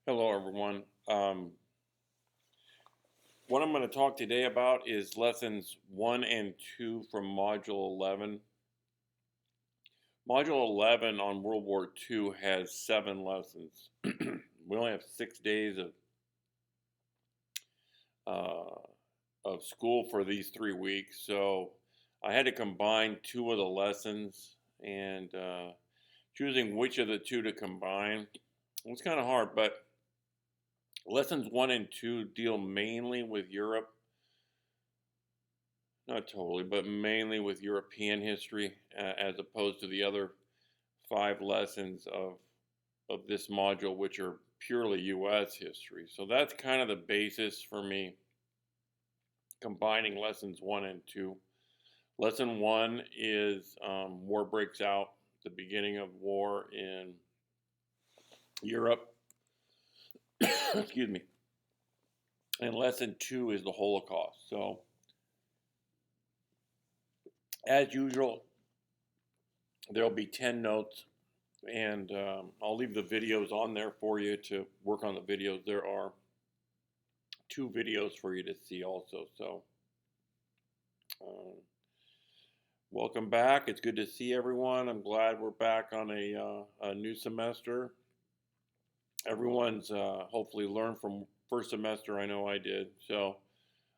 Hello, everyone. What I'm going to talk today about is lessons 1 and 2 from Module 11. Module 11 on World War II has 7 lessons. We only have 6 days uh, of school for these 3 weeks, so I had to combine 2 of the lessons, and choosing which of the 2 to combine was kind of hard, but lessons 1 and 2 deal mainly with Europe. Not totally, but mainly with European history, as opposed to the other 5 lessons of this module, which are purely U.S. history. So that's kind of the basis for me combining lessons 1 and 2. Lesson 1 is war breaks out, the beginning of war in Europe. Excuse me. And lesson 2 is the Holocaust. So, as usual, there'll be 10 notes, and I'll leave the videos on there for you to work on the videos. There are 2 videos for you to see also. So welcome back. It's good to see everyone. I'm glad we're back on a new semester. Everyone's hopefully learned from first semester. I know I did. So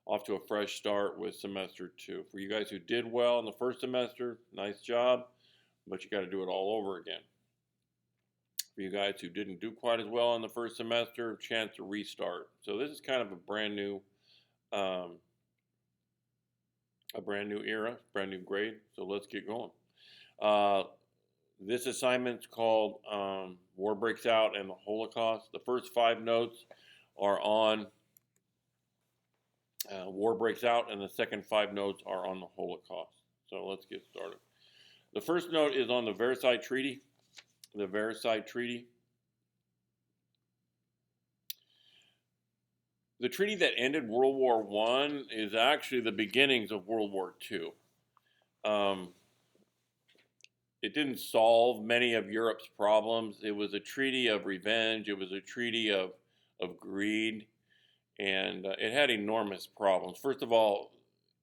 off to a fresh start with semester 2. For you guys who did well in the first semester, nice job, but you got to do it all over again. For you guys who didn't do quite as well in the first semester, chance to restart. So this is kind of a brand new era, brand new grade. So let's get going. This assignment's called War Breaks Out and the Holocaust. The first 5 notes are on War Breaks Out, and the second 5 notes are on the Holocaust. So let's get started. The first note is on the Versailles Treaty. The Versailles Treaty. The treaty that ended World War I is actually the beginnings of World War II. It didn't solve many of Europe's problems. It was a treaty of revenge. It was a treaty of greed, and it had enormous problems. First of all,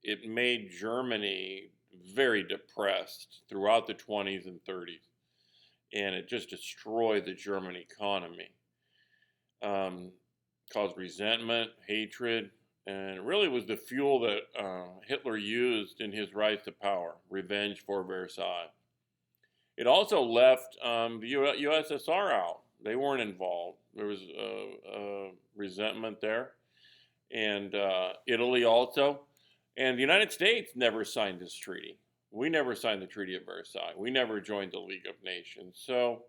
it made Germany very depressed throughout the 20s and 30s, and it just destroyed the German economy. Caused resentment, hatred, and it really was the fuel that Hitler used in his rise to power, revenge for Versailles. It also left the USSR out. They weren't involved. There was resentment there. And Italy also. And the United States never signed this treaty. We never signed the Treaty of Versailles. We never joined the League of Nations. So,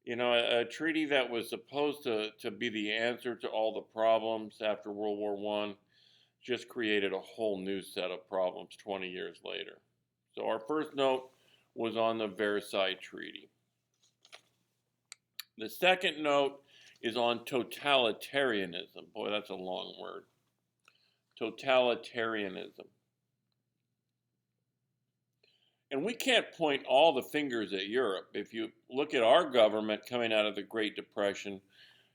a treaty that was supposed to be the answer to all the problems after World War I just created a whole new set of problems 20 years later. So our first note was on the Versailles Treaty. The second note is on totalitarianism. Boy, that's a long word. Totalitarianism. And we can't point all the fingers at Europe. If you look at our government coming out of the Great Depression,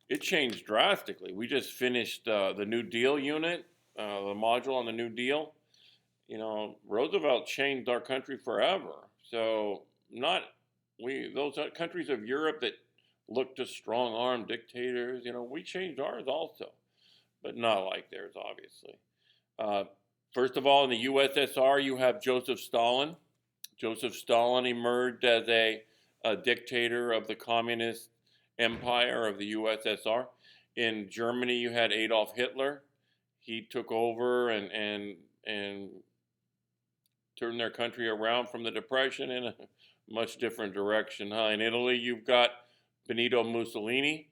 it changed drastically. We just finished the New Deal unit, the module on the New Deal. Roosevelt changed our country forever. So those countries of Europe that looked to strong-arm dictators, we changed ours also, but not like theirs, obviously. First of all, in the USSR, you have Joseph Stalin. Joseph Stalin emerged as a dictator of the communist empire of the USSR. In Germany, you had Adolf Hitler. He took over and turned their country around from the Depression in a much different direction. In Italy, you've got Benito Mussolini.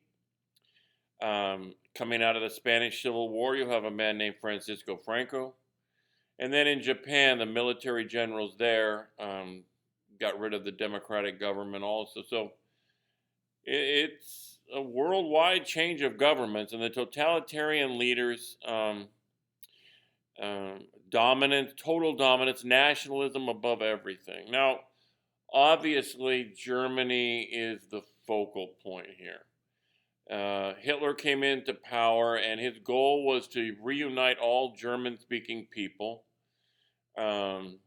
Coming out of the Spanish Civil War, you have a man named Francisco Franco. And then in Japan, the military generals there got rid of the democratic government also. So it's a worldwide change of governments, and the totalitarian leaders, dominance, total dominance, nationalism above everything. Now, obviously, Germany is the focal point here. Hitler came into power, and his goal was to reunite all German-speaking people, um,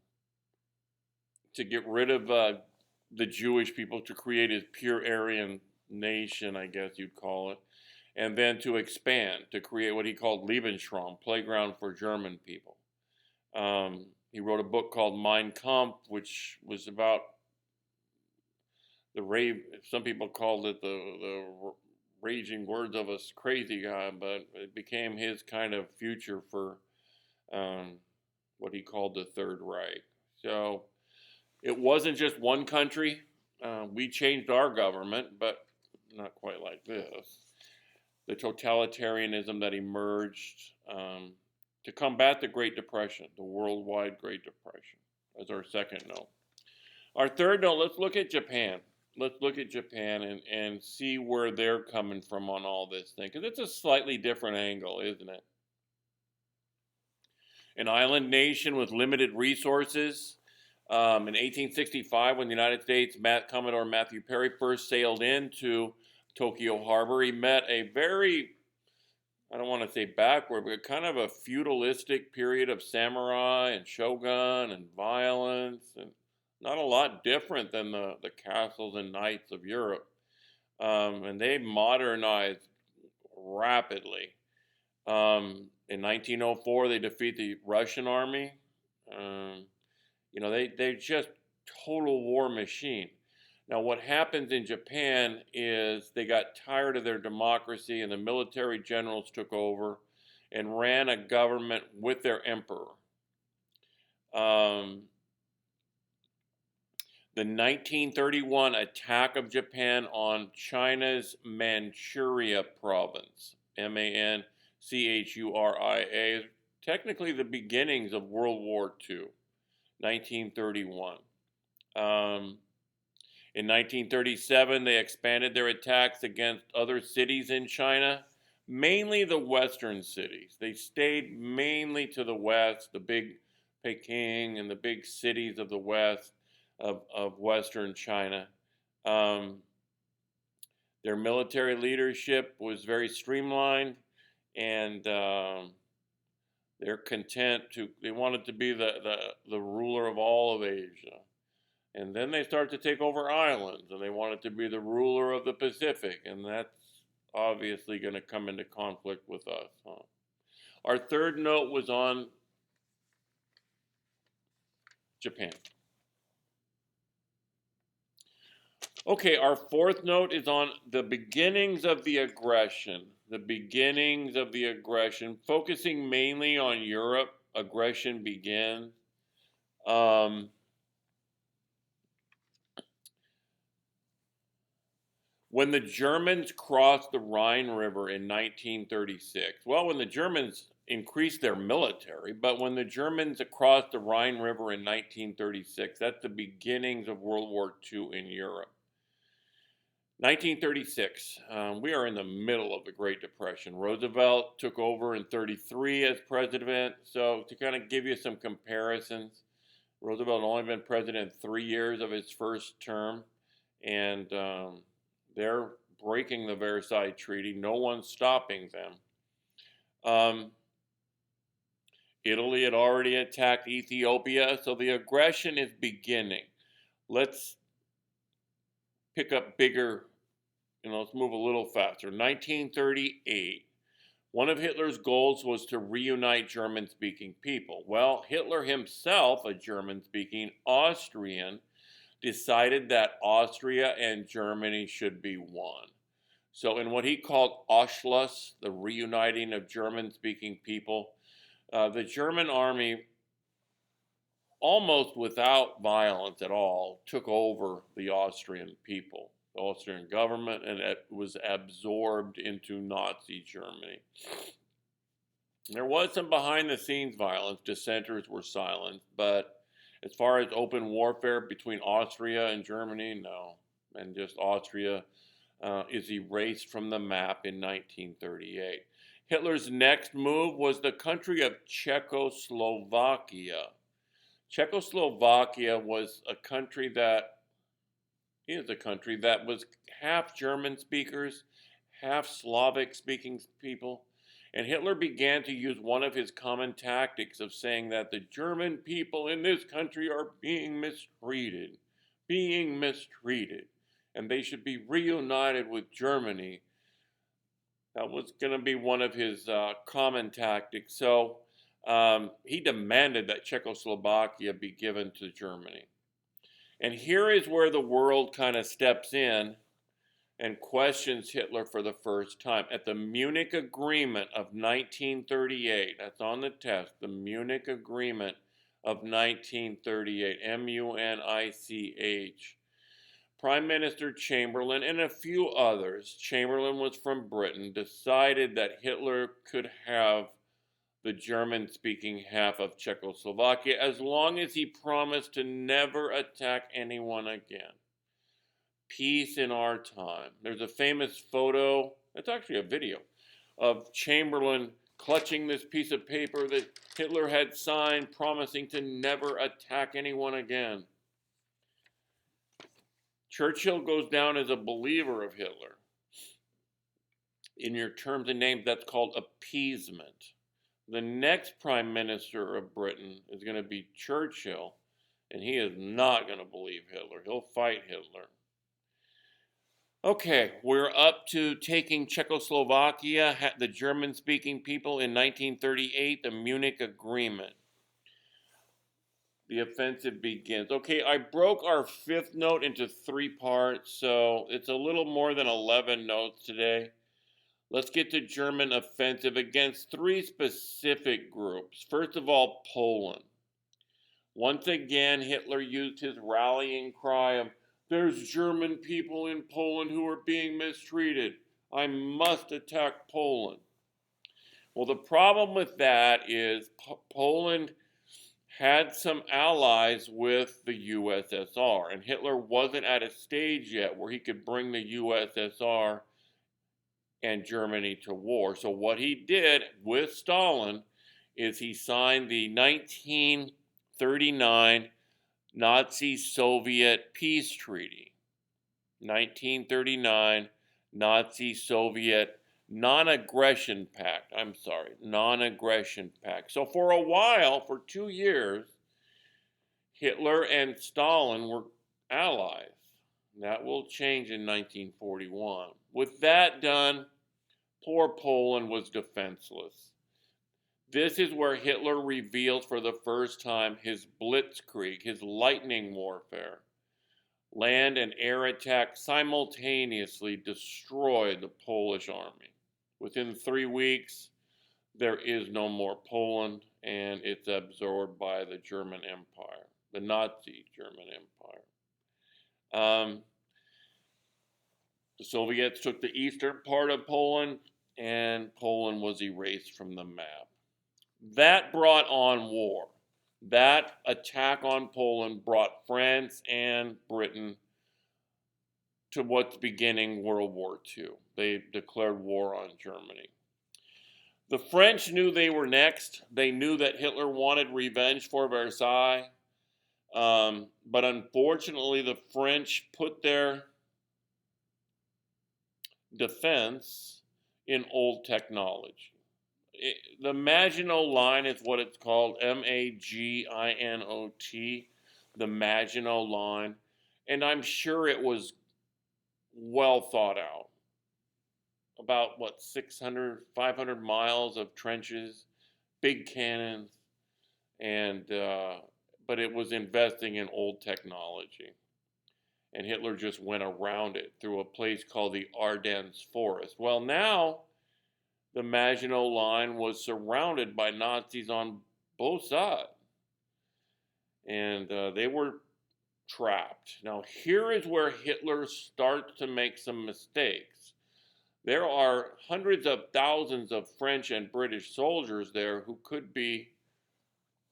to get rid of the Jewish people, to create his pure Aryan nation, I guess you'd call it, and then to expand, to create what he called Lebensraum, playground for German people. He wrote a book called Mein Kampf, which was about the rave. Some people called it the raging words of a crazy guy, but it became his kind of future for um, what he called the Third Reich. So it wasn't just one country. We changed our government, but not quite like this. The totalitarianism that emerged to combat the Great Depression, the worldwide Great Depression, as our second note. Our third note, let's look at Japan. Let's look at Japan and see where they're coming from on all this thing, because it's a slightly different angle, isn't it? An island nation with limited resources. In 1865, when the United States Commodore Matthew Perry first sailed into Tokyo Harbor, he met a very, I don't want to say backward, but kind of a feudalistic period of samurai and shogun and violence, and not a lot different than the castles and knights of Europe. And they modernized rapidly. In 1904, they defeat the Russian army. Um, they're just total war machine. Now, what happens in Japan is they got tired of their democracy, and the military generals took over and ran a government with their emperor. Um, the 1931 attack of Japan on China's Manchuria province, Manchuria, technically the beginnings of World War II, 1931. In 1937, they expanded their attacks against other cities in China, mainly the western cities. They stayed mainly to the west, the big Peking and the big cities of the west of western China. Um, their military leadership was very streamlined, and they're content to, they wanted to be the ruler of all of Asia. And then they start to take over islands, and they wanted to be the ruler of the Pacific, and that's obviously going to come into conflict with us. Huh? Our third note was on Japan. Okay, our fourth note is on the beginnings of the aggression. The beginnings of the aggression, focusing mainly on Europe. Aggression begins. When the Germans crossed the Rhine River in 1936, well, when the Germans increased their military, but when the Germans crossed the Rhine River in 1936, that's the beginnings of World War II in Europe. 1936, we are in the middle of the Great Depression. Roosevelt took over in 33 as president. So to kind of give you some comparisons, Roosevelt had only been president 3 years of his first term, and they're breaking the Versailles Treaty. No one's stopping them. Italy had already attacked Ethiopia, so the aggression is beginning. Let's pick up bigger, let's move a little faster. 1938, one of Hitler's goals was to reunite German-speaking people. Well, Hitler himself, a German-speaking Austrian, decided that Austria and Germany should be one. So in what he called Anschluss, the reuniting of German-speaking people, the German army, almost without violence at all, took over the Austrian people, the Austrian government, and it was absorbed into Nazi Germany. There was some behind-the-scenes violence. Dissenters were silenced, but as far as open warfare between Austria and Germany, no. And just Austria is erased from the map in 1938. Hitler's next move was the country of Czechoslovakia. Czechoslovakia was a country that is a country that was half German speakers, half Slavic speaking people. And Hitler began to use one of his common tactics of saying that the German people in this country are being mistreated, and they should be reunited with Germany. That was going to be one of his common tactics. So he demanded that Czechoslovakia be given to Germany. And here is where the world kind of steps in and questions Hitler for the first time. At the Munich Agreement of 1938, that's on the test, the Munich Agreement of 1938, M-U-N-I-C-H. Prime Minister Chamberlain and a few others, Chamberlain was from Britain, decided that Hitler could have the German-speaking half of Czechoslovakia as long as he promised to never attack anyone again. Peace in our time. There's a famous photo, it's actually a video, of Chamberlain clutching this piece of paper that Hitler had signed, promising to never attack anyone again. Churchill goes down as a believer of Hitler. In your terms and names, that's called appeasement. The next prime minister of Britain is going to be Churchill, and he is not going to believe Hitler. He'll fight Hitler. Okay, we're up to taking Czechoslovakia, the German-speaking people, in 1938, the Munich Agreement. The offensive begins. Okay, I broke our fifth note into 3 parts, so it's a little more than 11 notes today. Let's get to German offensive against 3 specific groups. First of all, Poland. Once again, Hitler used his rallying cry of, "There's German people in Poland who are being mistreated. I must attack Poland." Well, the problem with that is Poland had some allies with the USSR, and Hitler wasn't at a stage yet where he could bring the USSR and Germany to war. So what he did with Stalin is he signed the 1939 Nazi-Soviet Peace Treaty. 1939 Nazi-Soviet Non-Aggression Pact. Non-Aggression Pact. So for a while, for 2 years, Hitler and Stalin were allies. That will change in 1941. With that done, poor Poland was defenseless. This is where Hitler reveals for the first time his blitzkrieg, his lightning warfare. Land and air attacks simultaneously destroyed the Polish army. Within 3 weeks, there is no more Poland, and it's absorbed by the German Empire, the Nazi German Empire. The Soviets took the eastern part of Poland, and Poland was erased from the map. That brought on war. That attack on Poland brought France and Britain to what's beginning World War II. They declared war on Germany. The French knew they were next. They knew that Hitler wanted revenge for Versailles. But unfortunately, the French put their defense in old technology. The Maginot Line is what it's called, M-A-G-I-N-O-T, the Maginot Line. And I'm sure it was well thought out. About, 600, 500 miles of trenches, big cannons, and but it was investing in old technology. And Hitler just went around it through a place called the Ardennes Forest. Well, now the Maginot Line was surrounded by Nazis on both sides. And they were trapped. Now, here is where Hitler starts to make some mistakes. There are hundreds of thousands of French and British soldiers there who could be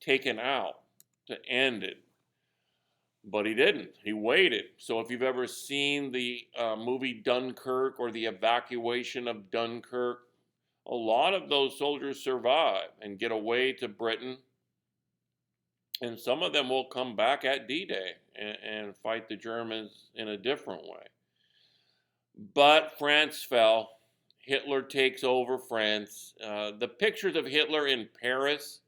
taken out to end it. But he didn't. He waited. So if you've ever seen the movie Dunkirk or the evacuation of Dunkirk, a lot of those soldiers survive and get away to Britain. And some of them will come back at D-Day and fight the Germans in a different way. But France fell. Hitler takes over France. The pictures of Hitler in Paris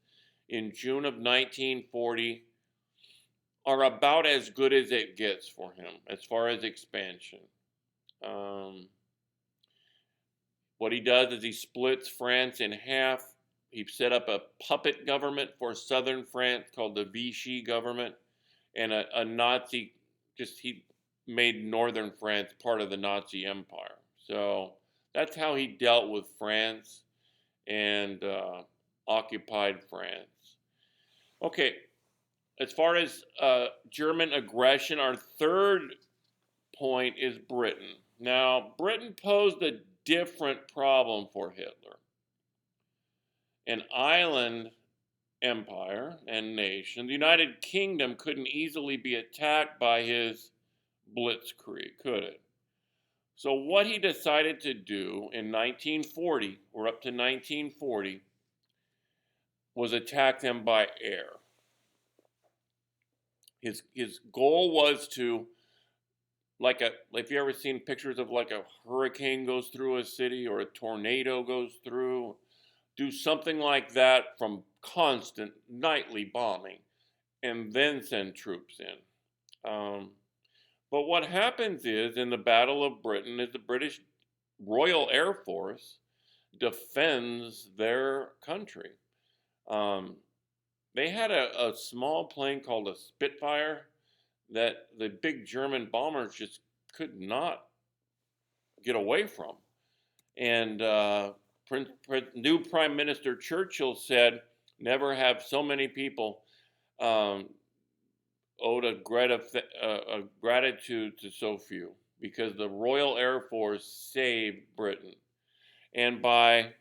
in June of 1940 are about as good as it gets for him as far as expansion. Um, what he does is he splits France in half. He set up a puppet government for southern France called the Vichy government, and a Nazi, he made northern France part of the Nazi Empire. So that's how he dealt with France and occupied France. Okay, as far as German aggression, our third point is Britain. Now, Britain posed a different problem for Hitler. An island empire and nation, the United Kingdom couldn't easily be attacked by his blitzkrieg, could it? So, what he decided to do in 1940, or up to 1940, was attack them by air. His goal was to, if you ever seen pictures of like a hurricane goes through a city or a tornado goes through, do something like that from constant nightly bombing and then send troops in. But what happens is, in the Battle of Britain, is the British Royal Air Force defends their country. They had a small plane called a Spitfire that the big German bombers just could not get away from. And new Prime Minister Churchill said, never have so many people owed a gratitude to so few, because the Royal Air Force saved Britain. And by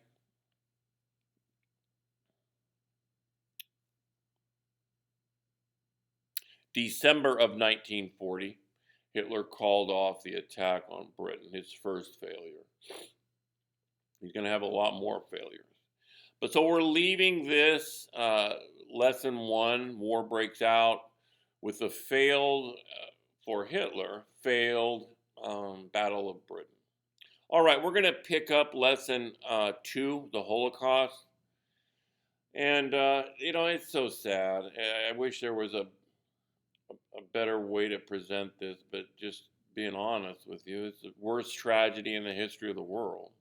December of 1940, Hitler called off the attack on Britain, his first failure. He's going to have a lot more failures. But so we're leaving this lesson one, war breaks out, with the failed, for Hitler, failed Battle of Britain. All right, we're going to pick up lesson two, the Holocaust. And, it's so sad. I wish there was a better way to present this, but just being honest with you, it's the worst tragedy in the history of the world.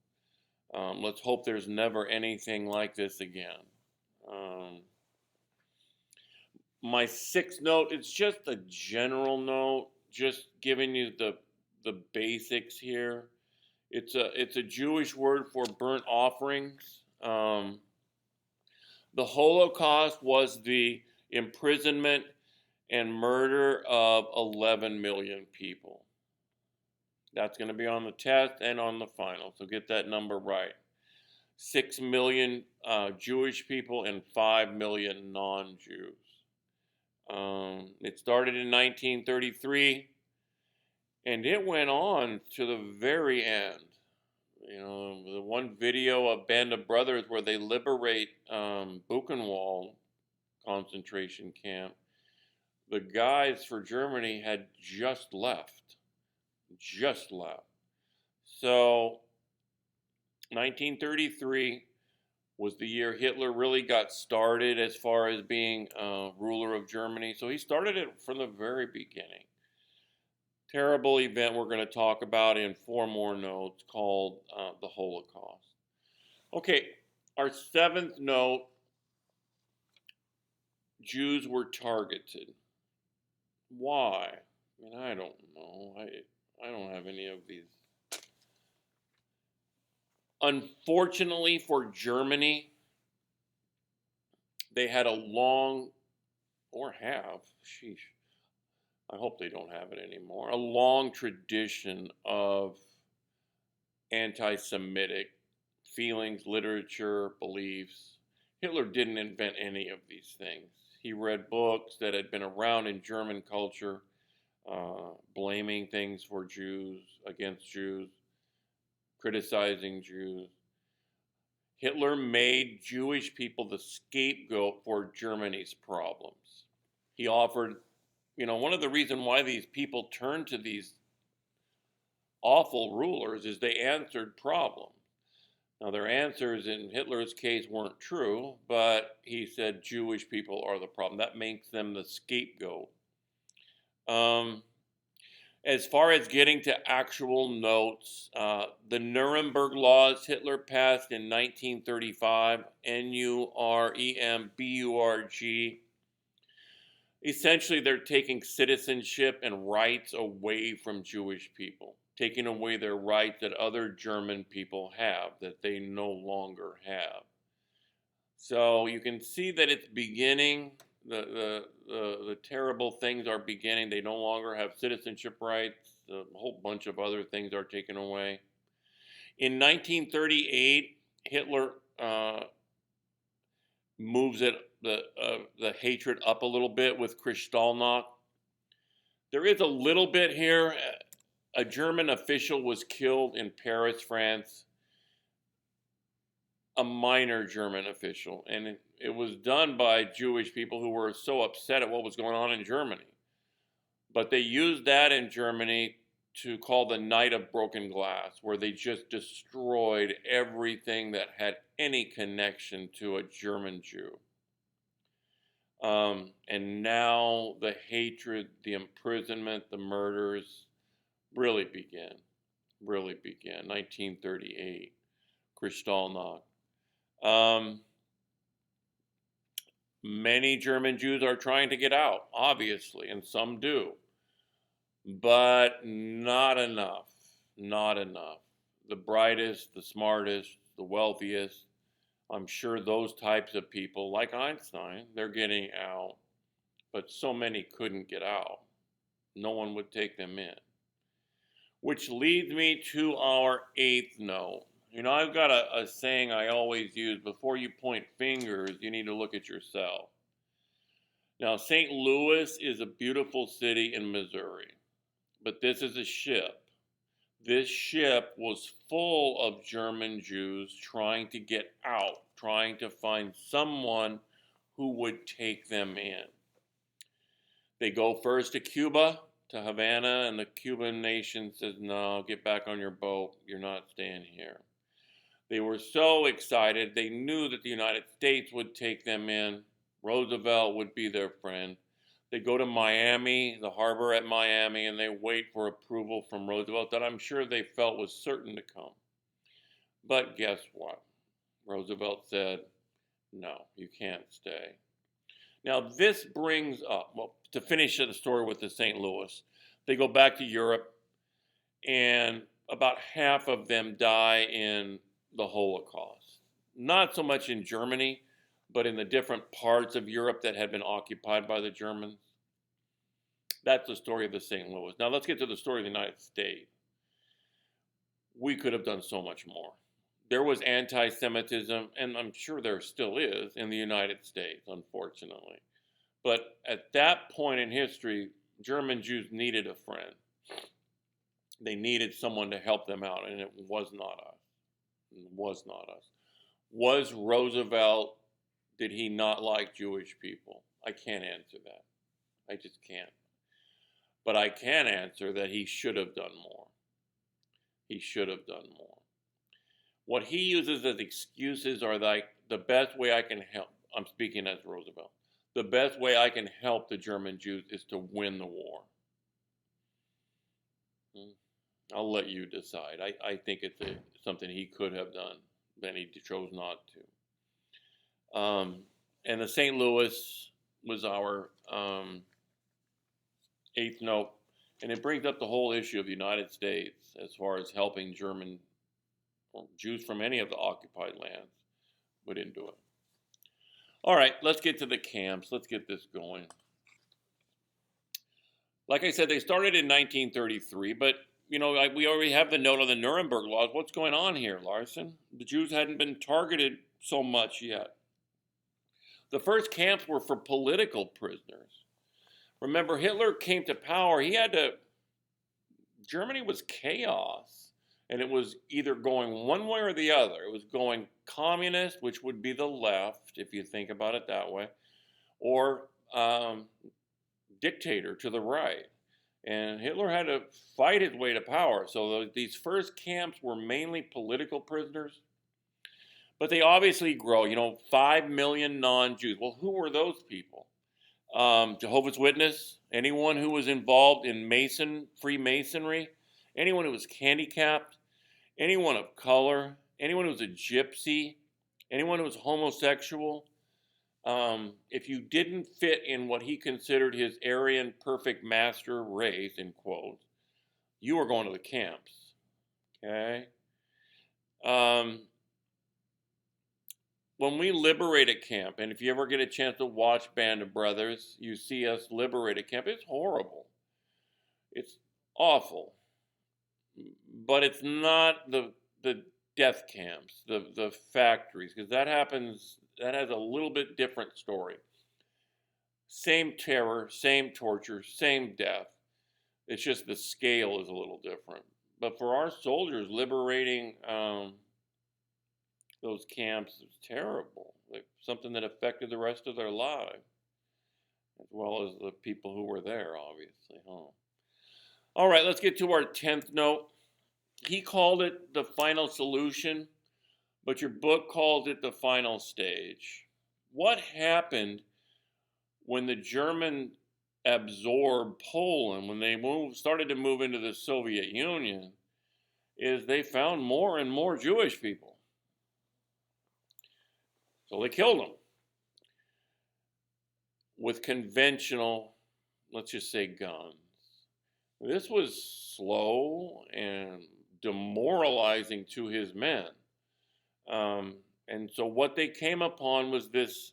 Let's hope there's never anything like this again. My sixth note, it's just a general note, just giving you the basics here. It's a Jewish word for burnt offerings. The Holocaust was the imprisonment and murder of 11 million people. That's going to be on the test and on the final, so get that number right. 6 million Jewish people and 5 million non-Jews. It started in 1933, and it went on to the very end. The one video, a band of brothers, where they liberate Buchenwald concentration camp, the guys for Germany had just left. So 1933 was the year Hitler really got started as far as being ruler of Germany. So he started it from the very beginning. Terrible event we're going to talk about in 4 more notes, called the Holocaust. Okay, our seventh note, Jews were targeted. Why? I don't know. I don't have any of these. Unfortunately for Germany, they had a long, or have, I hope they don't have it anymore, a long tradition of anti-Semitic feelings, literature, beliefs. Hitler didn't invent any of these things. He read books that had been around in German culture, blaming things for Jews, against Jews, criticizing Jews. Hitler made Jewish people the scapegoat for Germany's problems. He offered, one of the reasons why these people turned to these awful rulers is they answered problems. Now, their answers in Hitler's case weren't true, but he said Jewish people are the problem. That makes them the scapegoat. Um, as far as getting to actual notes, the Nuremberg laws Hitler passed in 1935, Nuremberg, essentially they're taking citizenship and rights away from Jewish people, taking away their rights that other German people have that they no longer have. So you can see that it's beginning. The terrible things are beginning. They no longer have citizenship rights. A whole bunch of other things are taken away. In 1938, Hitler moves the hatred up a little bit with Kristallnacht. There is a little bit here. A German official was killed in Paris, France. A minor German official, and it was done by Jewish people who were so upset at what was going on in Germany. But they used that in Germany to call the Night of Broken Glass, where they just destroyed everything that had any connection to a German Jew. And now the hatred, the imprisonment, the murders really began. Really began. 1938, Kristallnacht. Many German Jews are trying to get out, obviously, and some do, but not enough. Not enough. The brightest, the smartest, the wealthiest, I'm sure those types of people, like Einstein, they're getting out, but so many couldn't get out. No one would take them in. Which leads me to our eighth note. You know, I've got a saying I always use: before you point fingers, you need to look at yourself. Now, St. Louis is a beautiful city in Missouri, but this is a ship. This ship was full of German Jews trying to get out, trying to find someone who would take them in. They go first to Cuba, to Havana, and the Cuban nation says, no, get back on your boat. You're not staying here. They were so excited. They knew that the United States would take them in. Roosevelt would be their friend. They go to Miami, the harbor at Miami, and they wait for approval from Roosevelt that I'm sure they felt was certain to come. But guess what? Roosevelt said, no, you can't stay. Now, this brings up, well, to finish the story with the St. Louis, they go back to Europe, and about half of them die in the Holocaust. Not so much in Germany, but in the different parts of Europe that had been occupied by the Germans. That's the story of the St. Louis. Now let's get to the story of the United States. We could have done so much more. There was anti-Semitism, and I'm sure there still is, in the United States, unfortunately. But at that point in history, German Jews needed a friend. They needed someone to help them out, and it was not us. It was not us. Was Roosevelt, did he not like Jewish people? I can't answer that. I just can't. But I can answer that he should have done more. He should have done more. What he uses as excuses are like, the best way I can help, I'm speaking as Roosevelt, the best way I can help the German Jews is to win the war. I'll let you decide. I think it's something he could have done, then he chose not to. And the St. Louis was our eighth note, and it brings up the whole issue of the United States as far as helping German or Jews from any of the occupied lands. We didn't do it. All right, let's get to the camps. Let's get this going. Like I said, they started in 1933, but you know, we already have the note on the Nuremberg laws. What's going on here, Larson? The Jews hadn't been targeted so much yet. The first camps were for political prisoners. Remember, Hitler came to power. Germany was chaos. And it was either going one way or the other. It was going communist, which would be the left, if you think about it that way, or dictator to the right. And Hitler had to fight his way to power. So these first camps were mainly political prisoners. But they obviously grow. 5 million non-Jews. Well, who were those people? Jehovah's Witness, anyone who was involved in Freemasonry, anyone who was handicapped, anyone of color, anyone who was a gypsy, anyone who was homosexual. If you didn't fit in what he considered his Aryan perfect master race, in quotes, you were going to the camps. Okay? Um, when we liberate a camp, and if you ever get a chance to watch Band of Brothers, you see us liberate a camp. It's horrible. It's awful. But it's not the death camps, the factories, because that happens. That has a little bit different story. Same terror, same torture, same death. It's just the scale is a little different. But for our soldiers, liberating those camps is terrible. Like something that affected the rest of their lives, as well as the people who were there, obviously. Huh? All right, let's get to our 10th note. He called it the final solution, but your book calls it the final stage. What happened when the Germans absorbed Poland, when they started to move into the Soviet Union, is they found more and more Jewish people. So they killed them with conventional, let's just say, guns. This was slow and demoralizing to his men. And so what they came upon was this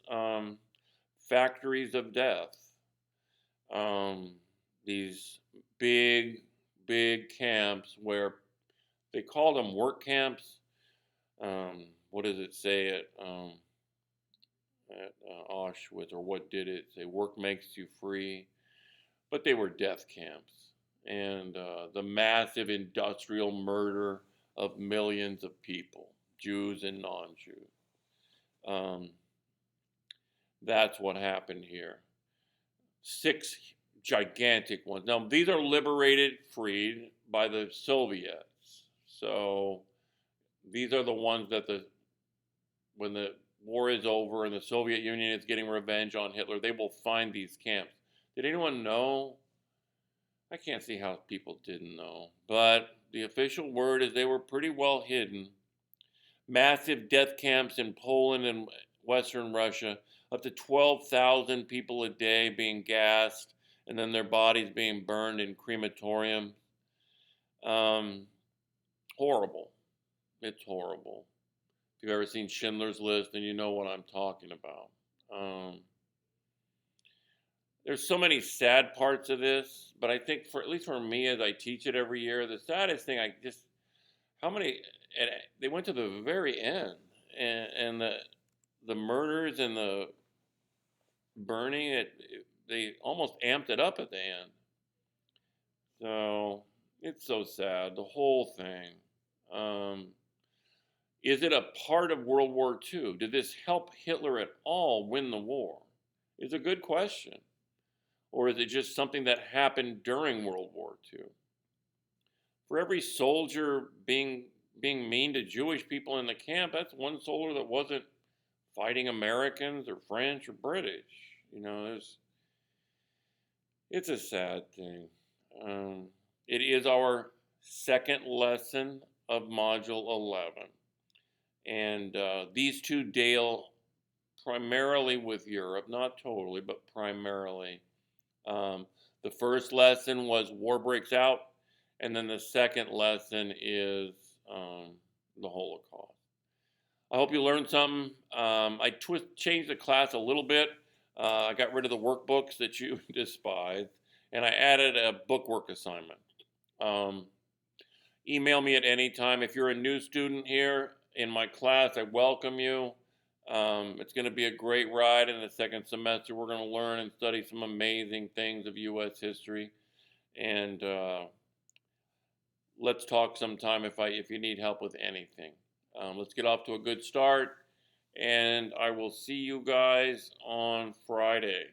factories of death. These big, big camps where they called them work camps. What does it say at Auschwitz, or what did it say? Work makes you free. But they were death camps. And the massive industrial murder of millions of people, Jews and non-Jews. That's what happened here. 6 gigantic ones. Now, these are liberated, freed by the Soviets. So these are the ones that when the war is over and the Soviet Union is getting revenge on Hitler, they will find these camps. Did anyone know? I can't see how people didn't know. But the official word is they were pretty well hidden. Massive death camps in Poland and Western Russia, up to 12,000 people a day being gassed, and then their bodies being burned in crematorium. Horrible. It's horrible. If you've ever seen Schindler's List, then you know what I'm talking about. There's so many sad parts of this, but I think at least for me, as I teach it every year, the saddest thing they went to the very end, and the murders and the burning, they almost amped it up at the end. So it's so sad, the whole thing. Is it a part of World War II? Did this help Hitler at all win the war? It's a good question. Or is it just something that happened during World War II? For every soldier being mean to Jewish people in the camp, that's one soldier that wasn't fighting Americans or French or British. It's a sad thing. It is our second lesson of Module 11. And these two deal primarily with Europe, not totally, but primarily. The first lesson was war breaks out, and then the second lesson is the Holocaust. I hope you learned something. I changed the class a little bit. I got rid of the workbooks that you despised, and I added a bookwork assignment. Email me at any time. If you're a new student here in my class, I welcome you. It's going to be a great ride in the second semester. We're going to learn and study some amazing things of U.S. history. And let's talk sometime if you need help with anything. Let's get off to a good start. And I will see you guys on Friday.